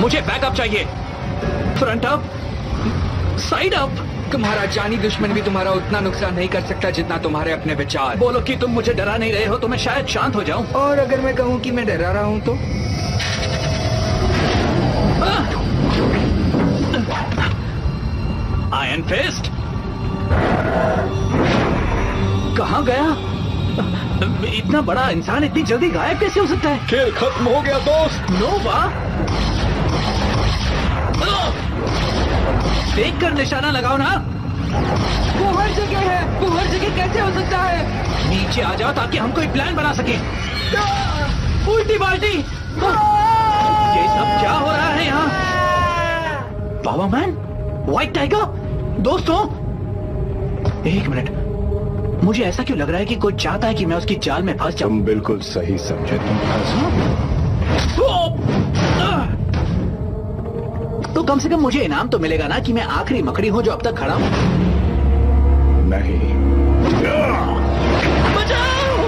मुझे बैकअप चाहिए। Front up, side up. तुम्हारा जानी दुश्मन भी तुम्हारा उतना नुकसान नहीं कर सकता जितना तुम्हारे अपने विचार। बोलो कि तुम मुझे डरा नहीं रहे हो तो मैं शायद शांत हो जाऊं। और अगर मैं कहूं कि मैं डरा रहा हूं तो? आयरन फिस्ट कहां गया? इतना बड़ा इंसान इतनी जल्दी गायब कैसे हो सकता है? खेल खत्म हो गया दोस्त। नोवा, देख कर निशाना लगाओ ना। वो हर जगह है, वो हर जगह कैसे हो सकता है? नीचे आ जाओ ताकि हम कोई प्लान बना सके। उल्टी बाल्टी, ये सब क्या हो रहा है यहाँ? पावर मैन, व्हाइट टाइगर, दोस्तों एक मिनट, मुझे ऐसा क्यों लग रहा है कि कोई चाहता है कि मैं उसकी जाल में फंस जाऊं? तुम बिल्कुल सही समझे, तुम फंस। तो कम से कम मुझे इनाम तो मिलेगा ना कि मैं आखिरी मकड़ी हूं जो अब तक खड़ा हूं। नहीं। बचाओ!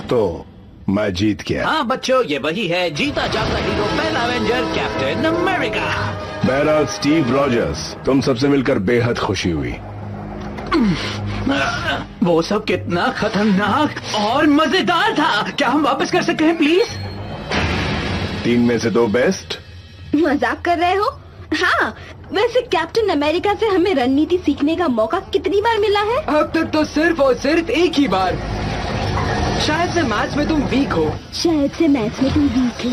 तो मैं जीत गया। हाँ बच्चों, ये वही है जीता जाता हीरो, पहला एवेंजर, कैप्टन अमेरिका। बहरहाल स्टीव रॉजर्स, तुम सबसे मिलकर बेहद खुशी हुई। वो सब कितना खतरनाक और मजेदार था। क्या हम वापस कर सकते हैं प्लीज? 3 में से 2 बेस्ट। मजाक कर रहे हो? हाँ, वैसे कैप्टन अमेरिका से हमें रणनीति सीखने का मौका कितनी बार मिला है? अब तक तो सिर्फ और सिर्फ एक ही बार। शायद से मैच में तुम वीक हो। शायद से मैच में तुम वीक हो।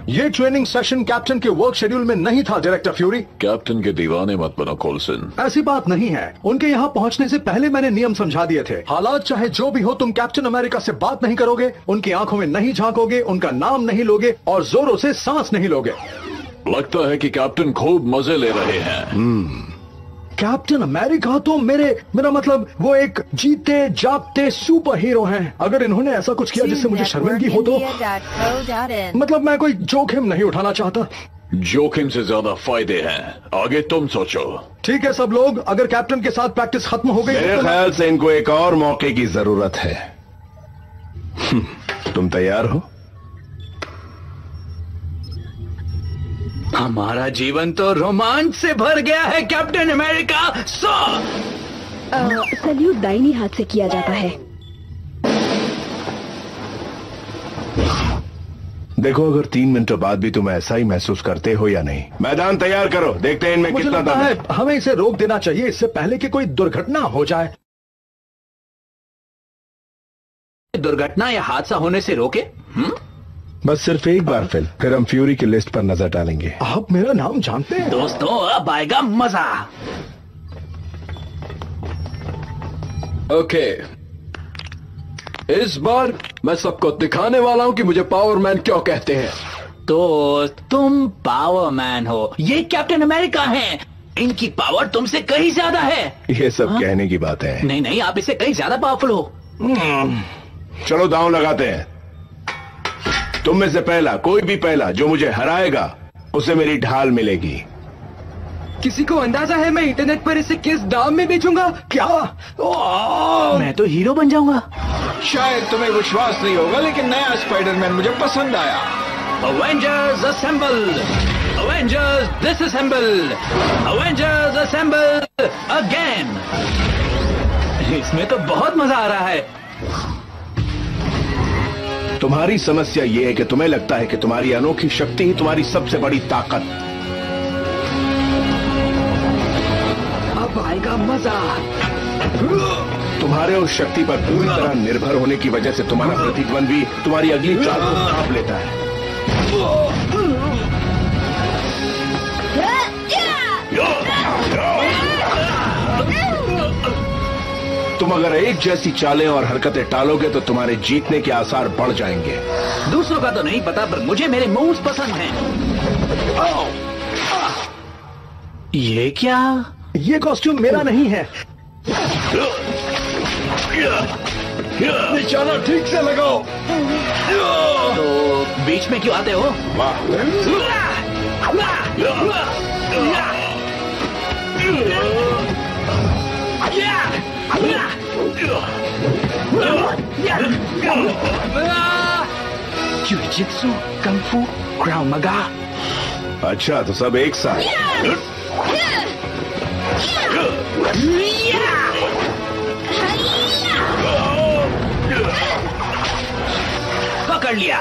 ये ट्रेनिंग सेशन कैप्टन के वर्क शेड्यूल में नहीं था डायरेक्टर फ्यूरी। कैप्टन के दीवाने मत बनो कोल्सन। ऐसी बात नहीं है, उनके यहाँ पहुँचने से पहले मैंने नियम समझा दिए थे। हालात चाहे जो भी हो, तुम कैप्टन अमेरिका से बात नहीं करोगे, उनकी आंखों में नहीं झांकोगे, उनका नाम नहीं लोगे और जोरों से सांस नहीं लोगे। लगता है कि कैप्टन खूब मजे ले रहे हैं। कैप्टन अमेरिका तो मेरा मतलब वो एक जीते जागते सुपर हीरो हैं। अगर इन्होंने ऐसा कुछ किया जिससे मुझे शर्मिंदगी हो तो मतलब मैं कोई जोखिम नहीं उठाना चाहता। जोखिम से ज्यादा फायदे हैं, आगे तुम सोचो। ठीक है सब लोग, अगर कैप्टन के साथ प्रैक्टिस खत्म हो गई मेरे ख्याल से इनको एक और मौके की जरूरत है। तुम तैयार हो? हमारा जीवन तो रोमांच से भर गया है कैप्टन अमेरिका। सल्यूट दाहिनी हाथ से किया जाता है। देखो, अगर 3 मिनटों बाद भी तुम ऐसा ही महसूस करते हो या नहीं। मैदान तैयार करो, देखते हैं इनमें मुझे कितना लगता दम है हमें इसे रोक देना चाहिए, इससे पहले कि कोई दुर्घटना हो जाए। दुर्घटना या हादसा होने से रोके? बस सिर्फ एक बार फिर हम फ्यूरी की लिस्ट पर नजर डालेंगे। आप मेरा नाम जानते हैं? दोस्तों अब आएगा मजा। ओके, इस बार मैं सबको दिखाने वाला हूं कि मुझे पावर मैन क्यों कहते हैं। तो तुम पावर मैन हो, ये कैप्टन अमेरिका हैं। इनकी पावर तुमसे कहीं ज्यादा है। ये सब कहने की बात है। नहीं नहीं, आप इससे कहीं ज्यादा पावरफुल हो। चलो दांव लगाते हैं। तुम में से कोई भी पहला जो मुझे हराएगा उसे मेरी ढाल मिलेगी। किसी को अंदाजा है मैं इंटरनेट पर इसे किस दाम में बेचूंगा? क्या? मैं तो हीरो बन जाऊंगा। शायद तुम्हें विश्वास नहीं होगा, लेकिन नया स्पाइडरमैन मुझे पसंद आया। Avengers assemble, Avengers disassemble, Avengers assemble again. इसमें तो बहुत मजा आ रहा है। तुम्हारी समस्या यह है कि तुम्हें लगता है कि तुम्हारी अनोखी शक्ति ही तुम्हारी सबसे बड़ी ताकत। अब आएगा मजा। तुम्हारे उस शक्ति पर पूरी तरह निर्भर होने की वजह से तुम्हारा प्रतिद्वंदी भी तुम्हारी अगली चाल को भांप लेता है। तुम अगर एक जैसी चालें और हरकतें टालोगे तो तुम्हारे जीतने के आसार बढ़ जाएंगे। दूसरों का तो नहीं पता, पर मुझे मेरे मूव्स पसंद हैं। ये क्या? ये कॉस्ट्यूम मेरा नहीं है। निशाना ठीक से लगाओ। तो बीच में क्यों आते हो? जुजित्सु, कंफू, क्राउ मगा। अच्छा, तो सब एक साथ। पकड़ लिया।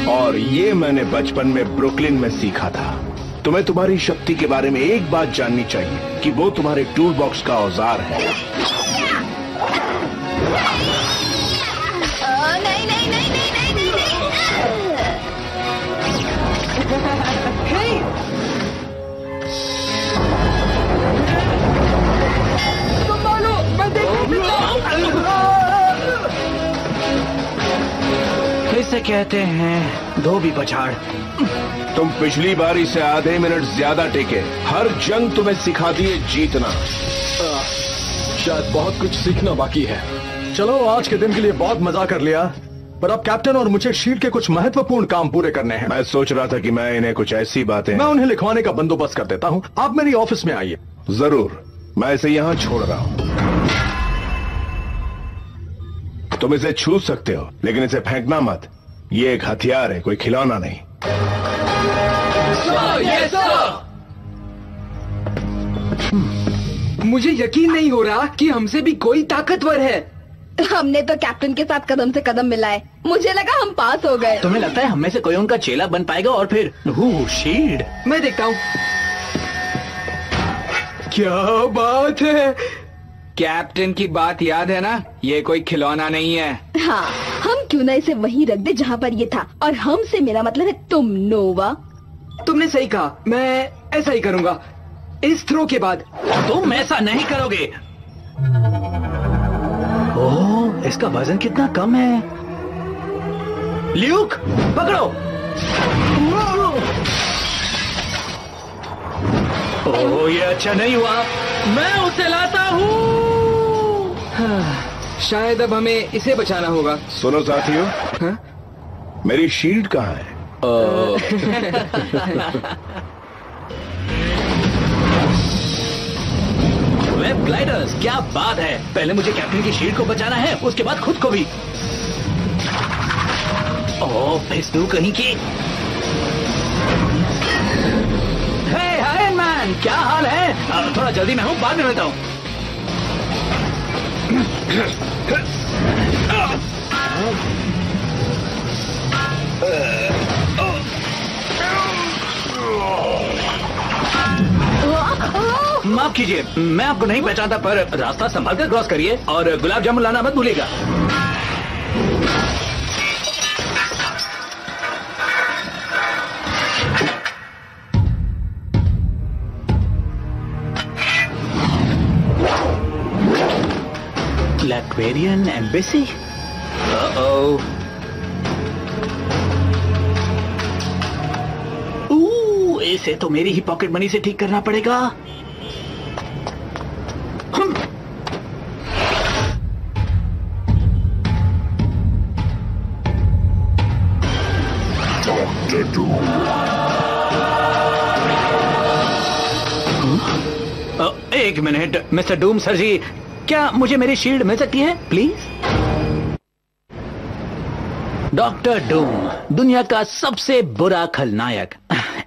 और ये मैंने बचपन में ब्रुकलिन में सीखा था। तुम्हें तुम्हारी शक्ति के बारे में एक बात जाननी चाहिए कि वो तुम्हारे टूल बॉक्स का औजार है। नहीं नहीं नहीं नहीं नहीं नहीं संभालो, मैं इसे कहते हैं धोबी पछाड़। तुम पिछली बारी से आधे मिनट ज्यादा टिके। हर जंग तुम्हें सिखा दिए जीतना। शायद बहुत कुछ सीखना बाकी है। चलो, आज के दिन के लिए बहुत मजा कर लिया, पर अब कैप्टन और मुझे शील्ड के कुछ महत्वपूर्ण काम पूरे करने हैं। मैं सोच रहा था कि मैं इन्हें कुछ ऐसी बातें मैं उन्हें लिखवाने का बंदोबस्त कर देता हूँ। आप मेरी ऑफिस में आइए। जरूर, मैं इसे यहाँ छोड़ रहा हूँ। तुम इसे छू सकते हो, लेकिन इसे फेंकना मत। ये एक हथियार है, कोई खिलौना नहीं। मुझे यकीन नहीं हो रहा कि हमसे भी कोई ताकतवर है। हमने तो कैप्टन के साथ कदम से कदम मिलाए। मुझे लगा हम पास हो गए। तुम्हें लगता है हम में से कोई उनका चेला बन पाएगा? और फिर शील्ड। मैं देखता हूँ। क्या बात है! कैप्टन की बात याद है ना? ये कोई खिलौना नहीं है। हाँ, हम क्यों ना इसे वहीं रख दे जहाँ पर ये था। और हम से मेरा मतलब है तुम, नोवा। तुमने सही कहा, मैं ऐसा ही करूँगा। इस थ्रो के बाद। तुम ऐसा नहीं करोगे। ओह, इसका वजन कितना कम है। ल्यूक, पकड़ो। ओह, ये अच्छा नहीं हुआ। मैं उसे लाता हूँ। शायद अब हमें इसे बचाना होगा। सुनो साथियों, हाँ? मेरी शील्ड कहाँ है? वेब ग्लाइडर्स, क्या बात है। पहले मुझे कैप्टन की शील्ड को बचाना है, उसके बाद खुद को भी। ओह, फिसलू कहीं की। हे आयरन मैन, क्या हाल है? थोड़ा जल्दी में हूँ, बाद में मिलता हूँ। माफ कीजिए, मैं आपको नहीं पहचानता, पर रास्ता संभाल कर क्रॉस करिए और गुलाब जामुन लाना मत भूलिएगा। Aquarian Embassy? Uh-oh. इसे तो मेरी ही पॉकेट मनी से ठीक करना पड़ेगा। एक मिनट मिस्टर डूम सर जी, क्या मुझे मेरी शील्ड मिल सकती है प्लीज? डॉक्टर डूम, दुनिया का सबसे बुरा खलनायक।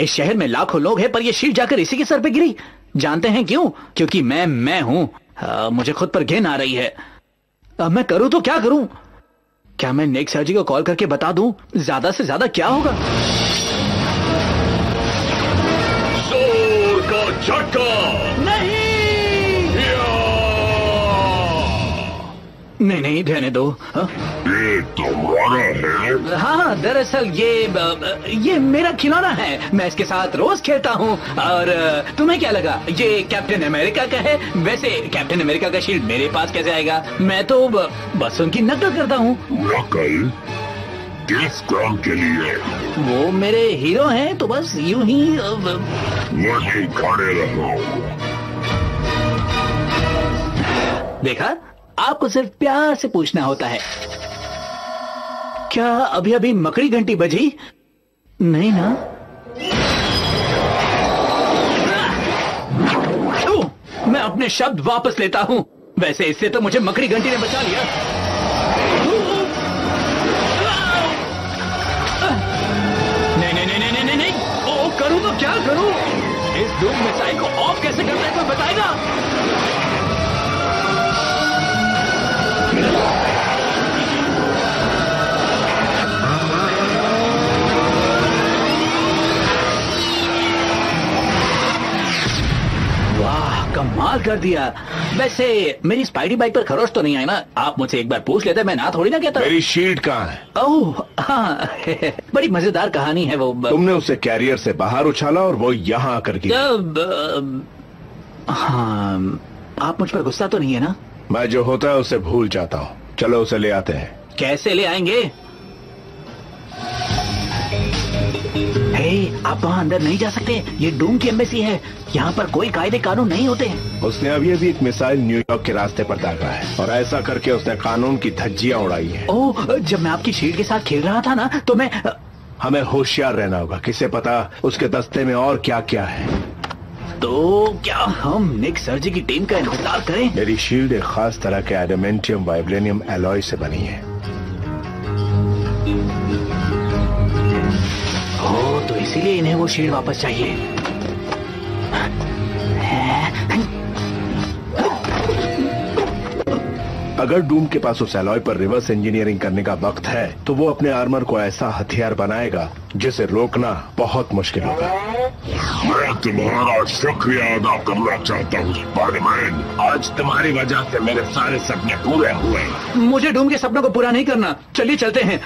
इस शहर में लाखों लोग हैं, पर ये शील्ड जाकर इसी के सर पे गिरी। जानते हैं क्यों? क्योंकि मैं हूं। मुझे खुद पर घिन आ रही है। अब मैं करूं तो क्या करूं? क्या मैं निक सर जी को कॉल करके बता दूं? ज्यादा से ज्यादा क्या होगा? जोर का झटका। नहीं, रहने दो। ये तुम्हारा है? हाँ, दरअसल ये मेरा खिलौना है। मैं इसके साथ रोज खेलता हूँ। और तुम्हें क्या लगा ये कैप्टन अमेरिका का है? वैसे कैप्टन अमेरिका का शील्ड मेरे पास कैसे आएगा? मैं तो बस उनकी नकल करता हूँ। नकल? किस काम के लिए? वो मेरे हीरो हैं तो बस यूं ही। वहीं खड़े रहो। देखा, आपको सिर्फ प्यार से पूछना होता है। क्या अभी अभी मकड़ी घंटी बजी? नहीं ना? मैं अपने शब्द वापस लेता हूं। वैसे इससे तो मुझे मकड़ी घंटी ने बचा लिया। नहीं। ओ, करूं तो क्या करूं? इस डूम मिसाइल को ऑफ कैसे करता है कोई बताएगा? वाह, कमाल कर दिया। वैसे मेरी स्पाइडी बाइक पर खरोच तो नहीं आई ना? आप मुझसे एक बार पूछ लेते, मैं ना थोड़ी ना कहता। मेरी शील्ड कहाँ है? ओह हाँ, बड़ी मजेदार कहानी है वो। तुमने उसे कैरियर से बाहर उछाला और वो यहाँ आकर गिरा। हाँ, आप मुझ पर गुस्सा तो नहीं है ना? मैं जो होता है उसे भूल जाता हूँ। चलो उसे ले आते हैं। कैसे ले आएंगे? हे, आप वहाँ अंदर नहीं जा सकते। ये डूम की एम्बेसी है। यहाँ पर कोई कायदे कानून नहीं होते। उसने अभी एक मिसाइल न्यूयॉर्क के रास्ते पर दागा है और ऐसा करके उसने कानून की धज्जियां उड़ाई है। ओह, जब मैं आपकी शील्ड के साथ खेल रहा था ना तो मैं। हमें होशियार रहना होगा। किसे पता उसके दस्ते में और क्या क्या है। तो क्या हम निक सर्जी की टीम का इंतजार करें? मेरी शील्ड एक खास तरह के एडामेंटियम वाइब्रेनियम एलॉय से बनी है। ओह, तो इसीलिए इन्हें वो शील्ड वापस चाहिए। अगर डूम के पास उस एलॉय पर रिवर्स इंजीनियरिंग करने का वक्त है तो वो अपने आर्मर को ऐसा हथियार बनाएगा जिसे रोकना बहुत मुश्किल होगा। मैं तुम्हारा शुक्रिया अदा करना चाहता हूँ स्पाइडरमैन। आज तुम्हारी वजह से मेरे सारे सपने पूरे हुए। मुझे डूम के सपनों को पूरा नहीं करना। चलिए चलते हैं।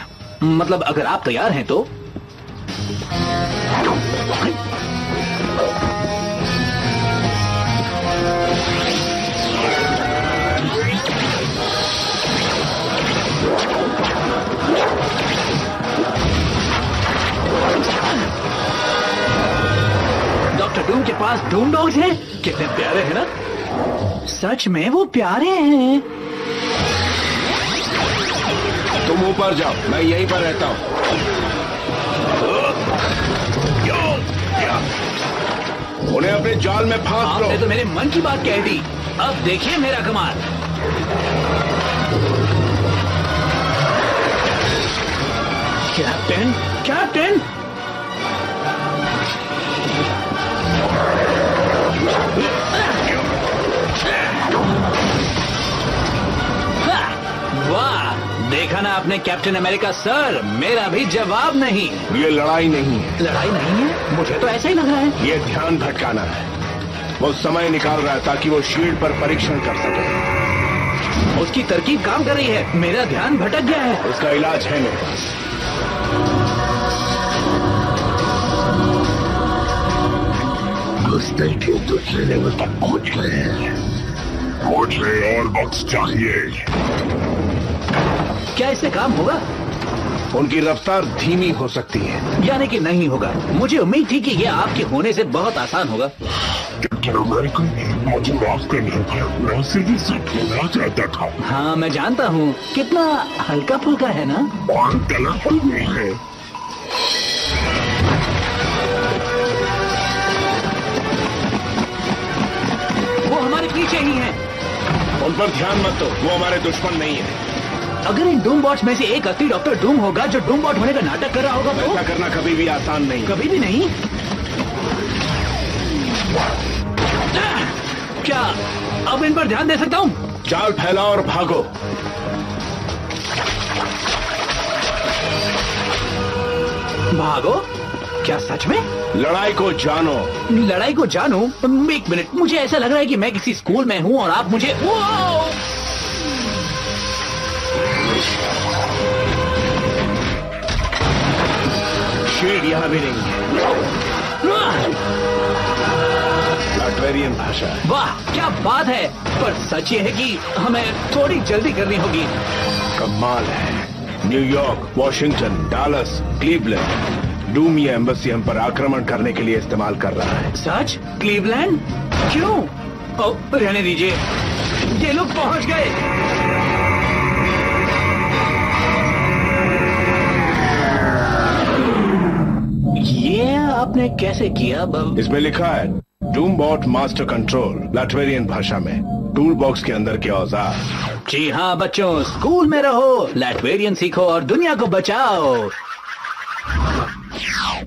मतलब अगर आप तैयार हैं तो। डॉक्टर डूम के पास डूम डॉग्स हैं। कितने प्यारे हैं ना? सच में वो प्यारे हैं। तुम ऊपर जाओ, मैं यहीं पर रहता हूँ। उन्हें अपने जाल में फांस लो। आपने तो मेरे मन की बात कह दी। अब देखिए मेरा कमाल। Captain, captain. वाह, देखा ना आपने कैप्टन अमेरिका सर, मेरा भी जवाब नहीं। ये लड़ाई नहीं है। लड़ाई नहीं है? मुझे तो ऐसा ही लग रहा है। ये ध्यान भटकाना है। वो समय निकाल रहा है ताकि वो शील्ड पर परीक्षण कर सके। उसकी तरकीब काम कर रही है। मेरा ध्यान भटक गया है। उसका इलाज है मेरे पास। घुसते के दूसरे लेवल तक पहुंच गए हैं। मुझे और वक्त चाहिए। क्या इससे काम होगा? उनकी रफ्तार धीमी हो सकती है। यानी कि नहीं होगा। मुझे उम्मीद थी कि ये आपके होने से बहुत आसान होगा। कैप्टन अमेरिका, मुझे माफ करना, मैं सिर्फ इसे खेलना चाहता था। हाँ, मैं जानता हूँ। कितना हल्का फुल्का है ना? और कलरफुल भी है। वो हमारे पीछे ही हैं। उन पर ध्यान मत दो, वो हमारे दुश्मन नहीं है। अगर इन डूम बॉट्स में से एक असली डॉक्टर डूम होगा जो डूम बॉट होने का नाटक कर रहा होगा तो? ऐसा करना कभी भी आसान नहीं। कभी भी नहीं। क्या अब इन पर ध्यान दे सकता हूँ? जाल फैलाओ और भागो। भागो? क्या सच में? लड़ाई को जानो। लड़ाई को जानूं? एक मिनट, मुझे ऐसा लग रहा है कि मैं किसी स्कूल में हूँ और आप मुझे। शील्ड यहाँ भी नहीं है। लाटवेरियन भाषा है। वाह क्या बात है, पर सच ये है कि हमें थोड़ी जल्दी करनी होगी। कमाल है। New York, Washington, Dallas, Cleveland, Doom ये एम्बेसी हम पर आक्रमण करने के लिए इस्तेमाल कर रहा है। सच? क्लीवलैंड? क्यों? ओ, रहने दीजिए, ये लोग पहुंच गए। ये आपने कैसे किया? इसमें लिखा है डूम बॉट मास्टर कंट्रोल, लाटवेरियन भाषा में। टूल बॉक्स के अंदर के औजार। जी हाँ बच्चों, स्कूल में रहो, लाटवेरियन सीखो और दुनिया को बचाओ।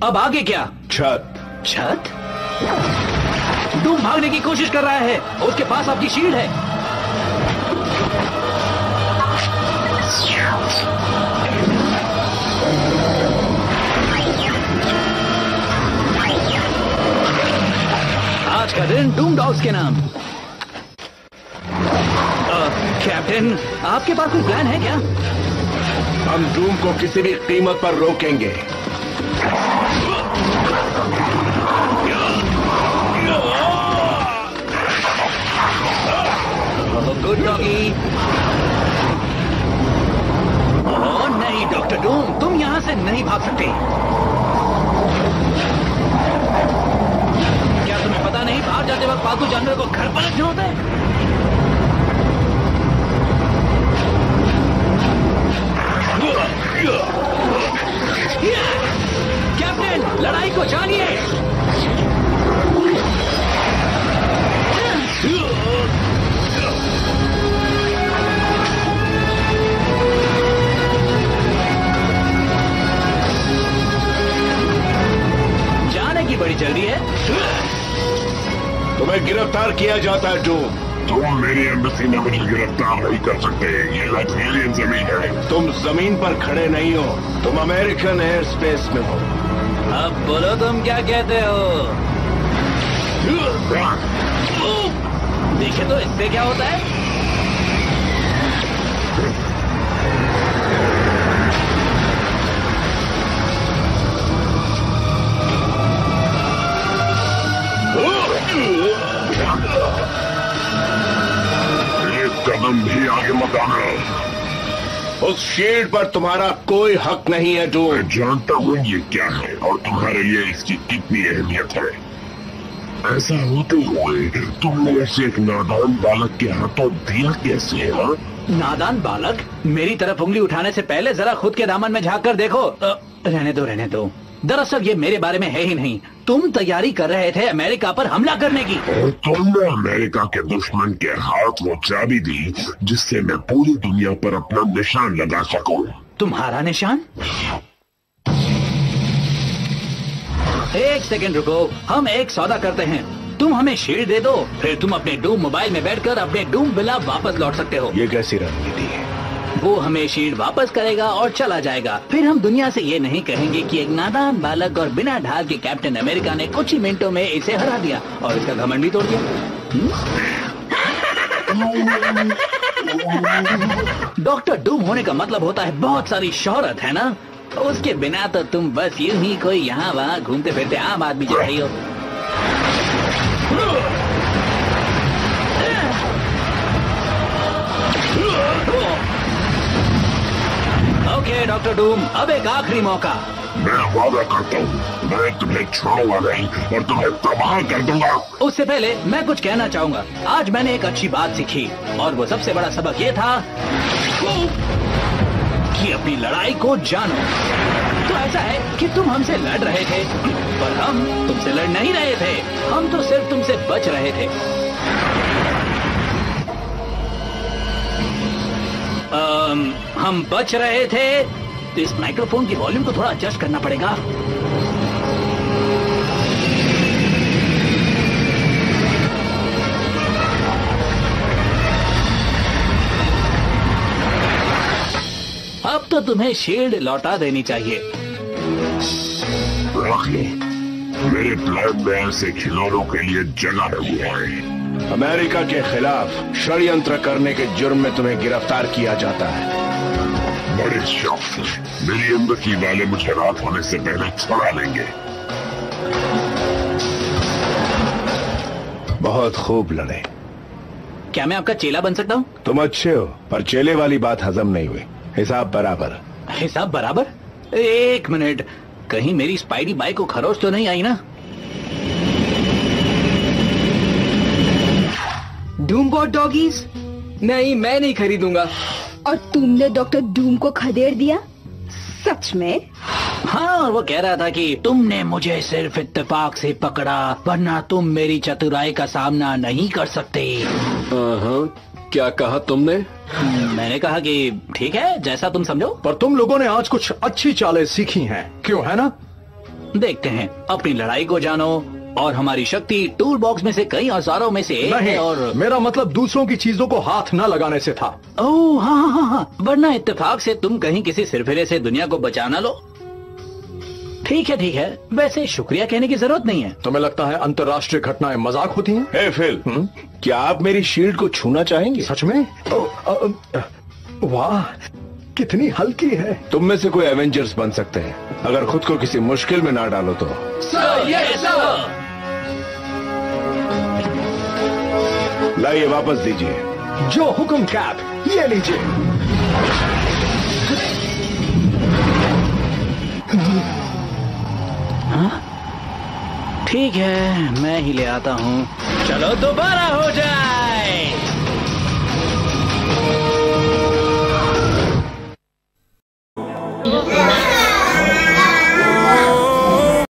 अब आगे क्या? छत। छत? डूम भागने की कोशिश कर रहा है, उसके पास आपकी शील्ड है। आज का दिन डूम डॉग्स के नाम। कैप्टन, आपके पास कोई प्लान है क्या? हम डूम को किसी भी कीमत पर रोकेंगे। Good doggy. ओह नहीं डॉक्टर डूम, तुम यहां से नहीं भाग सकते। क्या तुम्हें पता नहीं, बाहर जाते वक्त पालतू जानवर को घर पर रखना होता है? कैप्टन, लड़ाई को जानिए। जाने की बड़ी जल्दी है। तुम्हें गिरफ्तार किया जाता है डूम। तुम मेरी एम्बेसी में मुझे गिरफ्तार नहीं कर सकते, ये लाटवेरियन जमीन है। तुम जमीन पर खड़े नहीं हो, तुम अमेरिकन एयर स्पेस में हो। अब बोलो तुम क्या कहते हो? देखिए तो इससे क्या होता है? कदम भी आगे मत आना। उस शील्ड पर तुम्हारा कोई हक नहीं है डूम। मैं जानता हूँ ये क्या है और तुम्हारे लिए इसकी कितनी अहमियत है। ऐसा होते हुए तुमने ऐसे एक नादान बालक के हाथों दिया कैसे है? नादान बालक? मेरी तरफ उंगली उठाने से पहले जरा खुद के दामन में झांक कर देखो। रहने दो। दरअसल ये मेरे बारे में है ही नहीं। तुम तैयारी कर रहे थे अमेरिका पर हमला करने की। और तुमने अमेरिका के दुश्मन के हाथ वो चाबी दी जिससे मैं पूरी दुनिया पर अपना निशान लगा सकूं। तुम्हारा निशान? एक सेकंड रुको, हम एक सौदा करते हैं। तुम हमें शील्ड दे दो, फिर तुम अपने डूम मोबाइल में बैठकर अपने डूम विला वापस लौट सकते हो। ये कैसी रणनीति है? वो हमें शील्ड वापस करेगा और चला जाएगा। फिर हम दुनिया से ये नहीं कहेंगे कि एक नादान बालक और बिना ढाल के कैप्टन अमेरिका ने कुछ ही मिनटों में इसे हरा दिया और इसका घमंड भी तोड़ दिया। डॉक्टर डूम होने का मतलब होता है बहुत सारी शोहरत, है ना? उसके बिना तो तुम बस यूं ही कोई यहाँ वहाँ घूमते फिरते आम आदमी जैसे हो। ओके डॉक्टर डूम, अब एक आखिरी मौका। मैं वादा करता हूँ, मैं तुम्हें छोड़ूंगा नहीं और तुम्हें तबाह कर दूंगा। उससे पहले मैं कुछ कहना चाहूंगा। आज मैंने एक अच्छी बात सीखी और वो सबसे बड़ा सबक ये था कि अपनी लड़ाई को जानो। तो ऐसा है कि तुम हमसे लड़ रहे थे, पर हम तुमसे लड़ नहीं रहे थे। हम तो सिर्फ तुमसे बच रहे थे। हम बच रहे थे। तो इस माइक्रोफोन की वॉल्यूम को थोड़ा एडजस्ट करना पड़ेगा। अब तो तुम्हें शील्ड लौटा देनी चाहिए। रख लो, मेरे प्लान में ऐसे खिलौनों के लिए जगह नहीं है। अमेरिका के खिलाफ षड्यंत्र करने के जुर्म में तुम्हें गिरफ्तार किया जाता है। बड़े शौक से मेरी अमृति वाले मुझे रात होने से पहले छुड़ा लेंगे। बहुत खूब लड़े। क्या मैं आपका चेला बन सकता हूँ? तुम अच्छे हो, पर चेले वाली बात हजम नहीं हुई। हिसाब बराबर। हिसाब बराबर? एक मिनट, कहीं मेरी स्पाइडी बाइक को खरोच तो नहीं आई ना? डूमबॉट डॉगीज? नहीं, मैं नहीं खरीदूंगा। और तुमने डॉक्टर डूम को खदेड़ दिया? सच में? हाँ, वो कह रहा था कि तुमने मुझे सिर्फ इत्तेफाक से पकड़ा, वरना तुम मेरी चतुराई का सामना नहीं कर सकते। क्या कहा तुमने? मैंने कहा कि ठीक है, जैसा तुम समझो। पर तुम लोगों ने आज कुछ अच्छी चालें सीखी हैं, क्यों, है ना? देखते हैं, अपनी लड़ाई को जानो और हमारी शक्ति टूल बॉक्स में से कई औजारों में से एक नहीं, है। और मेरा मतलब दूसरों की चीजों को हाथ न लगाने से था। ओह हाँ हाँ हाँ, वरना इत्तेफाक से तुम कहीं किसी सिरफिरे से दुनिया को बचा ना लो। ठीक है, वैसे शुक्रिया कहने की जरूरत नहीं है। तुम्हें लगता है अंतर्राष्ट्रीय घटनाएं मजाक होती हैं? हे फिल, क्या आप मेरी शील्ड को छूना चाहेंगे? सच में? वाह, कितनी हल्की है। तुम में से कोई एवेंजर्स बन सकते हैं, अगर खुद को किसी मुश्किल में ना डालो तो। लाइए, वापस दीजिए। जो हुक्म कैप, ये लीजिए। ठीक है, मैं ही ले आता हूँ। चलो दोबारा हो जाए।